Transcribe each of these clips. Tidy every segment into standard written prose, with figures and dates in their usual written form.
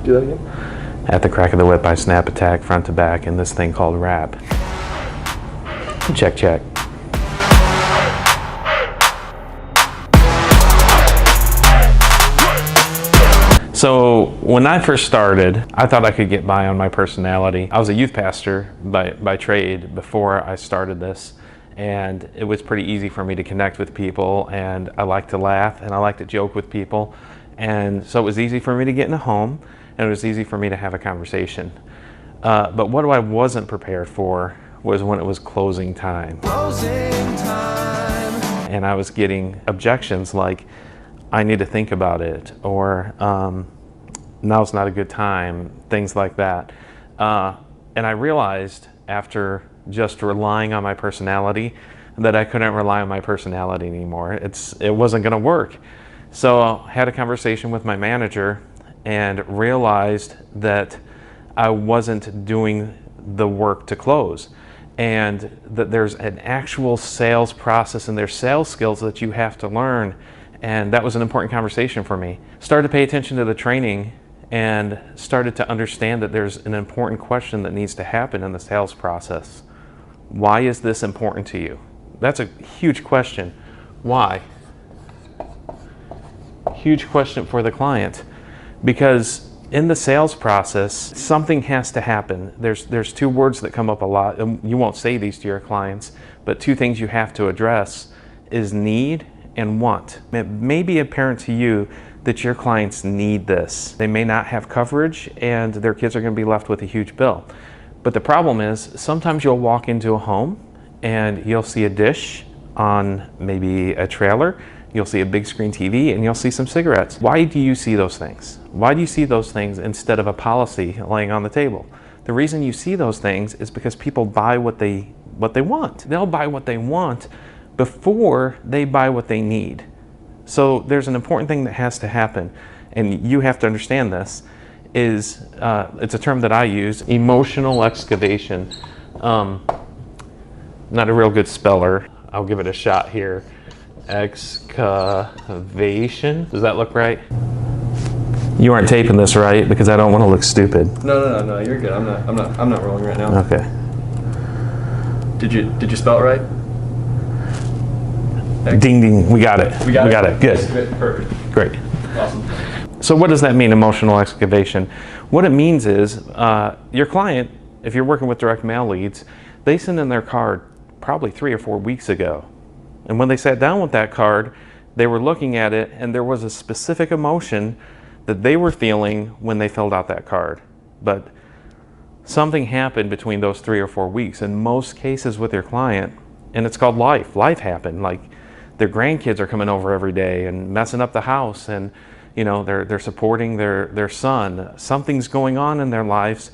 Do that again. At the crack of the whip, I snap attack front to back in this thing called wrap. Check, check. So when I first started, I thought I could get by on my personality. I was a youth pastor by trade before I started this, and it was pretty easy for me to connect with people, and I like to laugh and I like to joke with people, and so it was easy for me to get in a home, and it was easy for me to have a conversation. But what I wasn't prepared for was when it was closing time. Closing time. And I was getting objections like, I need to think about it, or now's not a good time, things like that. And I realized after just relying on my personality that I couldn't rely on my personality anymore. It wasn't gonna work. So I had a conversation with my manager and realized that I wasn't doing the work to close, and that there's an actual sales process and there's sales skills that you have to learn. And that was an important conversation for me. Started to pay attention to the training and started to understand that there's an important question that needs to happen in the sales process. Why is this important to you? That's a huge question. Why? Huge question for the client, because in the sales process, something has to happen. There's two words that come up a lot, and you won't say these to your clients, but two things you have to address is need and want. It may be apparent to you that your clients need this. They may not have coverage and their kids are going to be left with a huge bill. But the problem is, sometimes you'll walk into a home and you'll see a dish on maybe a trailer, you'll see a big screen TV, and you'll see some cigarettes. Why do you see those things? Why do you see those things instead of a policy laying on the table? The reason you see those things is because people buy what they want. They'll buy what they want before they buy what they need. So there's an important thing that has to happen, and you have to understand this, is it's a term that I use, emotional excavation. Not a real good speller. I'll give it a shot here. Excavation. Does that look right? You aren't taping this, right? Because I don't want to look stupid. No, you're good. I'm not rolling right now. Okay. Did you spell it right? Ding ding, we got it. We got it. Good. Perfect. Great. Awesome. So what does that mean, emotional excavation? What it means is your client, if you're working with direct mail leads, they send in their card probably 3 or 4 weeks ago. And when they sat down with that card, they were looking at it and there was a specific emotion that they were feeling when they filled out that card. But something happened between those 3 or 4 weeks. In most cases with your client, and it's called life. Life happened. Like their grandkids are coming over every day and messing up the house, and you know they're supporting their son. Something's going on in their lives,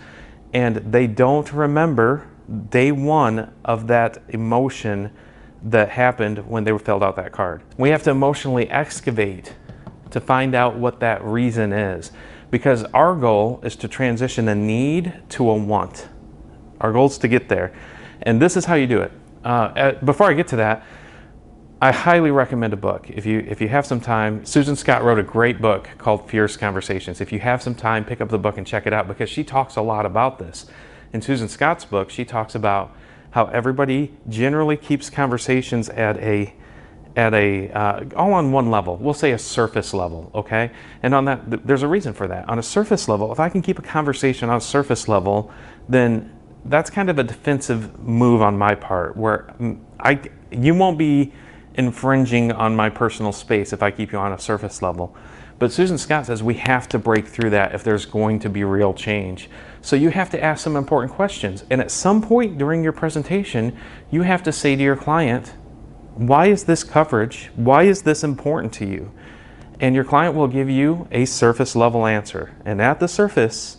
and they don't remember day one of that emotion that happened when they filled out that card. We have to emotionally excavate to find out what that reason is, because our goal is to transition a need to a want. Our goal is to get there, and this is how you do it. Before I get to that, I highly recommend a book. If you have some time, Susan Scott wrote a great book called Fierce Conversations. If you have some time, pick up the book and check it out, because she talks a lot about this. In Susan Scott's book, she talks about how everybody generally keeps conversations at a all on one level. We'll say a surface level, okay? And on that, there's a reason for that. On a surface level, if I can keep a conversation on a surface level, then that's kind of a defensive move on my part, where you won't be infringing on my personal space if I keep you on a surface level. But Susan Scott says we have to break through that if there's going to be real change. So you have to ask some important questions. And at some point during your presentation, you have to say to your client, why is this coverage? Why is this important to you? And your client will give you a surface level answer. And at the surface,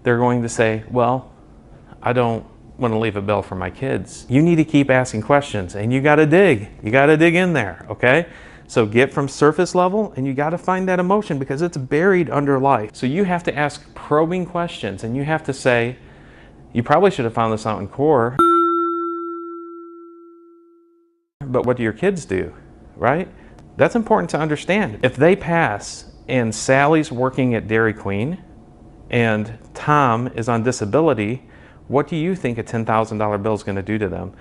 they're going to say, well, I don't want to leave a bill for my kids. You need to keep asking questions, and you got to dig. You got to dig in there, okay? So get from surface level, and you got to find that emotion, because it's buried under life. So you have to ask probing questions, and you have to say, you probably should have found this out in core, but what do your kids do, right? That's important to understand. If they pass and Sally's working at Dairy Queen and Tom is on disability, what do you think a $10,000 bill is going to do to them?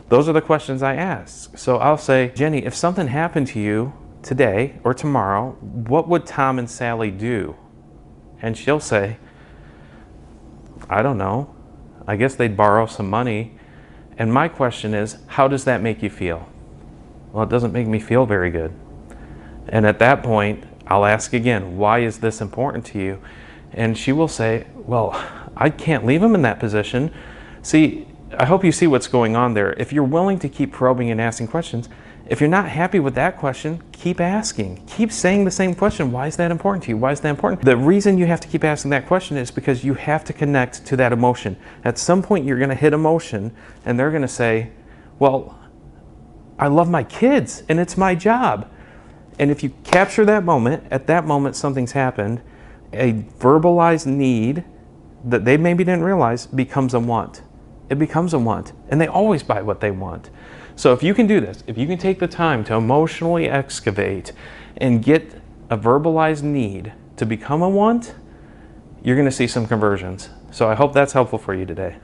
Those are the questions I ask. So I'll say, Jenny, if something happened to you today or tomorrow, what would Tom and Sally do? And she'll say, I don't know. I guess they'd borrow some money. And my question is, how does that make you feel? Well, it doesn't make me feel very good. And at that point, I'll ask again, why is this important to you? And she will say, well, I can't leave him in that position. See, I hope you see what's going on there. If you're willing to keep probing and asking questions, if you're not happy with that question, keep asking. Keep saying the same question. Why is that important to you? Why is that important? The reason you have to keep asking that question is because you have to connect to that emotion. At some point, you're going to hit emotion, and they're going to say, well, I love my kids, and it's my job. And if you capture that moment, at that moment something's happened, a verbalized need that they maybe didn't realize becomes a want. It becomes a want, and they always buy what they want. So if you can do this, if you can take the time to emotionally excavate and get a verbalized need to become a want, you're going to see some conversions. So I hope that's helpful for you today.